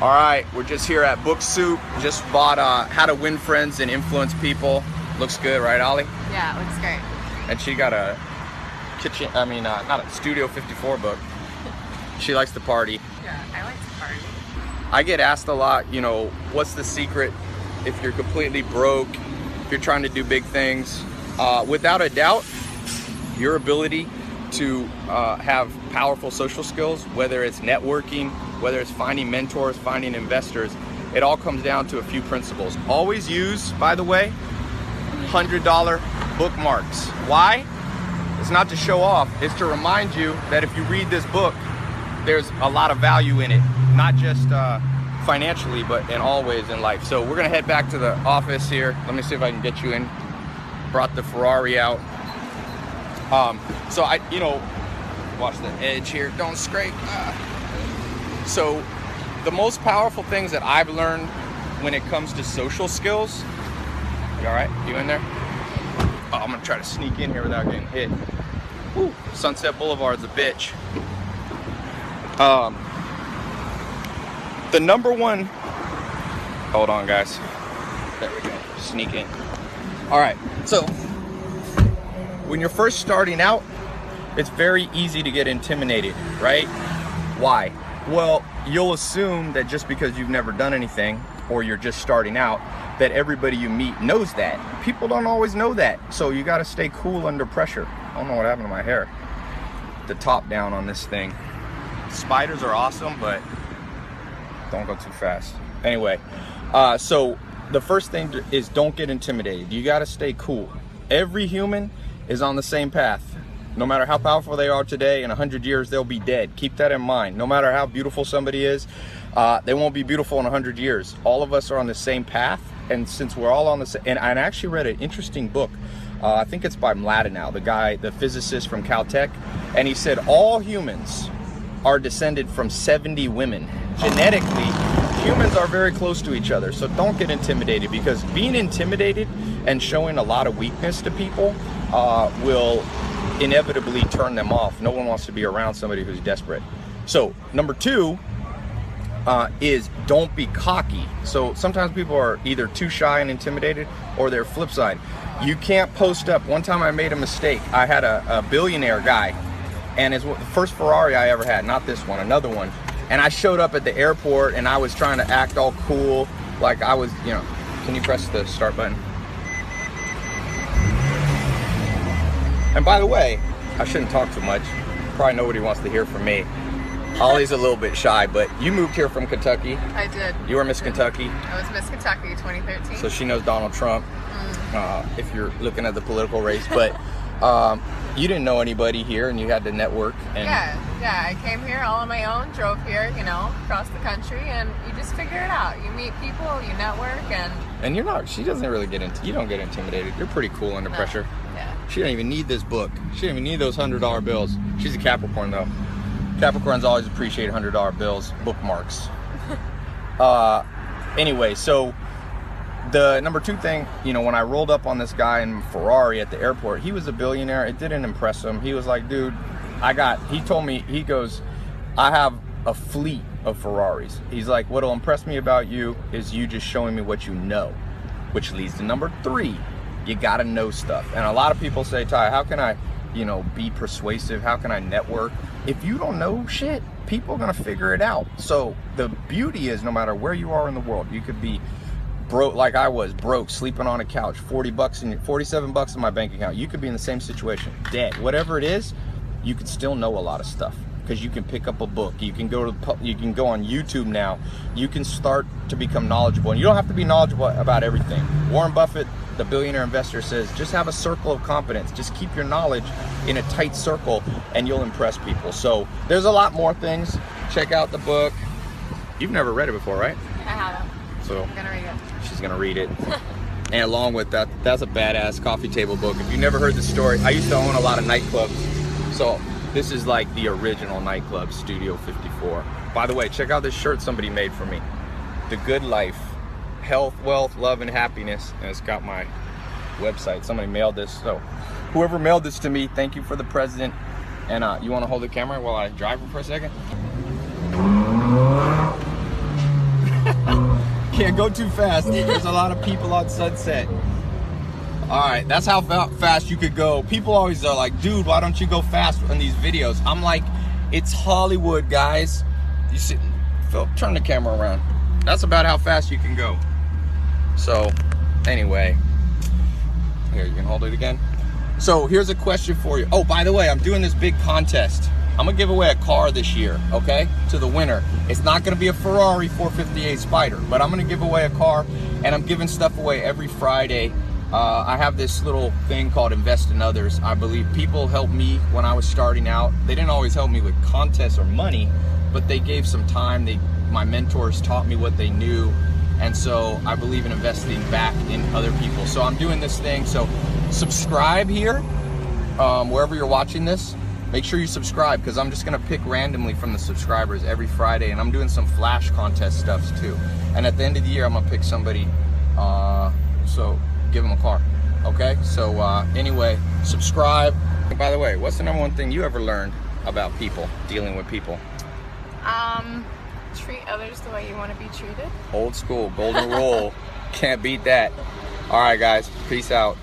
All right, we're just here at Book Soup. Just bought How to Win Friends and Influence People. Looks good, right, Ollie? Yeah, it looks great. And she got a not a Studio 54 book. She likes to party. Yeah, I like to party. I get asked a lot, you know, what's the secret if you're completely broke, if you're trying to do big things? Without a doubt, your ability to have powerful social skills, whether it's networking, whether it's finding mentors, finding investors, it all comes down to a few principles. Always use, by the way, $100 bookmarks. Why? It's not to show off, it's to remind you that if you read this book, there's a lot of value in it, not just financially, but in all ways in life. So we're gonna head back to the office here. Let me see if I can get you in. Brought the Ferrari out. So watch the edge here, don't scrape. So the most powerful things that I've learned when it comes to social skills, you all right? You in there? Oh, I'm gonna try to sneak in here without getting hit. Woo, Sunset Boulevard's a bitch. The number one, hold on guys. There we go, sneak in. All right, so when you're first starting out, it's very easy to get intimidated, right? Why? Well, you'll assume that just because you've never done anything or you're just starting out, that everybody you meet knows that. People don't always know that. So you gotta stay cool under pressure. I don't know what happened to my hair. The top down on this thing. Spiders are awesome, but don't go too fast. Anyway, so the first thing is don't get intimidated. You gotta stay cool. Every human is on the same path. No matter how powerful they are today, in 100 years, they'll be dead. Keep that in mind. No matter how beautiful somebody is, they won't be beautiful in 100 years. All of us are on the same path. And since we're all on the same, and I actually read an interesting book. I think it's by Mladenow, the guy, the physicist from Caltech. And he said all humans are descended from 70 women. Genetically, humans are very close to each other. So don't get intimidated, because being intimidated and showing a lot of weakness to people will inevitably turn them off. No one wants to be around somebody who's desperate. So number two is don't be cocky. So sometimes people are either too shy and intimidated, or their flip side. You can't post up. One time I made a mistake. I had a billionaire guy, and it's the first Ferrari I ever had, not this one, another one. And I showed up at the airport and I was trying to act all cool, like I was, you know, can you press the start button? And by the way, I shouldn't talk too much. Probably nobody wants to hear from me. Ollie's a little bit shy, but you moved here from Kentucky. I did. You were Miss Kentucky. I was Miss Kentucky 2013. So she knows Donald Trump, if you're looking at the political race. But you didn't know anybody here, and you had to network. And yeah, I came here all on my own, drove here, you know, across the country, and you just figure it out. You meet people, you network, and you're not, she doesn't really you don't get intimidated. You're pretty cool under pressure. Yeah. She don't even need this book. She don't even need those $100 bills. She's a Capricorn though. Capricorns always appreciate $100 bills, bookmarks. Anyway, so the number two thing, you know, when I rolled up on this guy in Ferrari at the airport, he was a billionaire. It didn't impress him. He was like, dude, he told me, he goes, I have a fleet of Ferraris. He's like, what'll impress me about you is you just showing me what you know, which leads to number three. You gotta know stuff. And a lot of people say, Ty, how can I, you know, be persuasive? How can I network? If you don't know shit, people are gonna figure it out. So the beauty is, no matter where you are in the world, you could be broke, like I was, broke, sleeping on a couch, 47 bucks in my bank account. You could be in the same situation, dead. Whatever it is, you could still know a lot of stuff, because you can pick up a book. You can go on YouTube now. You can start to become knowledgeable, and you don't have to be knowledgeable about everything. Warren Buffett, the billionaire investor, says just have a circle of competence. Just keep your knowledge in a tight circle and you'll impress people. So there's a lot more things. Check out the book. You've never read it before, right? I haven't. So I'm gonna read it. She's gonna read it. And along with that, that's a badass coffee table book. If you never heard the story, I used to own a lot of nightclubs. So this is like the original nightclub, Studio 54. By the way, check out this shirt somebody made for me. The Good Life. Health, wealth, love, and happiness. And it's got my website. Somebody mailed this. So whoever mailed this to me, thank you for the present. And you want to hold the camera while I drive it for a second? Can't go too fast. There's a lot of people on Sunset. All right, that's how fast you could go. People always are like, dude, why don't you go fast on these videos? I'm like, it's Hollywood, guys. You see, Phil, turn the camera around. That's about how fast you can go. So, anyway, here, you can hold it again. So here's a question for you. Oh, by the way, I'm doing this big contest. I'm gonna give away a car this year, okay, to the winner. It's not gonna be a Ferrari 458 Spider, but I'm gonna give away a car, and I'm giving stuff away every Friday. I have this little thing called Invest in Others. I believe people helped me when I was starting out. They didn't always help me with contests or money, but they gave some time. My mentors taught me what they knew, and so I believe in investing back in other people. So I'm doing this thing. So subscribe here, wherever you're watching this. Make sure you subscribe, because I'm just gonna pick randomly from the subscribers every Friday, and I'm doing some flash contest stuffs too. And at the end of the year, I'm gonna pick somebody, so give them a car. Okay, so anyway, subscribe. And by the way, what's the number one thing you ever learned about people, dealing with people? Treat others the way you want to be treated. Old school, golden rule. Can't beat that. All right, guys, peace out.